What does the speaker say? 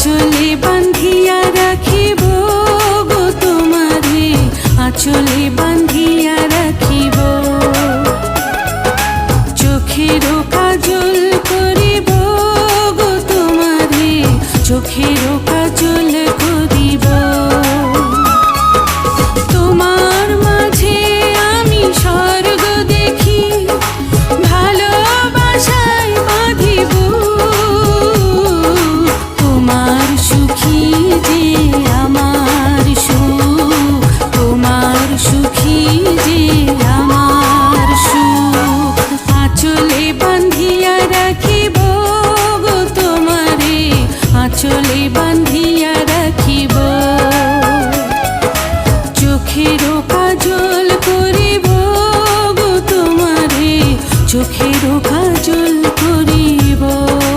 আঁচলে বান্ধিয়া রাখিব গো তোমারে, আঁচলে বান্ধিয়া রাখিব। চোখেরও কাজল করিব গো তোমারে, চোখেরও কাজল করিব। তোমার মাঝে আমি স্বর্গ দেখি, ভালোবাসায় বাঁধিব। তোমার সুখী যে আমার সুখ, তোমার সুখী যে আমার সুখ। আঁচলে বান্ধিয়া রাখিব গো তোমারে, আঁচলে বান্ধিয়া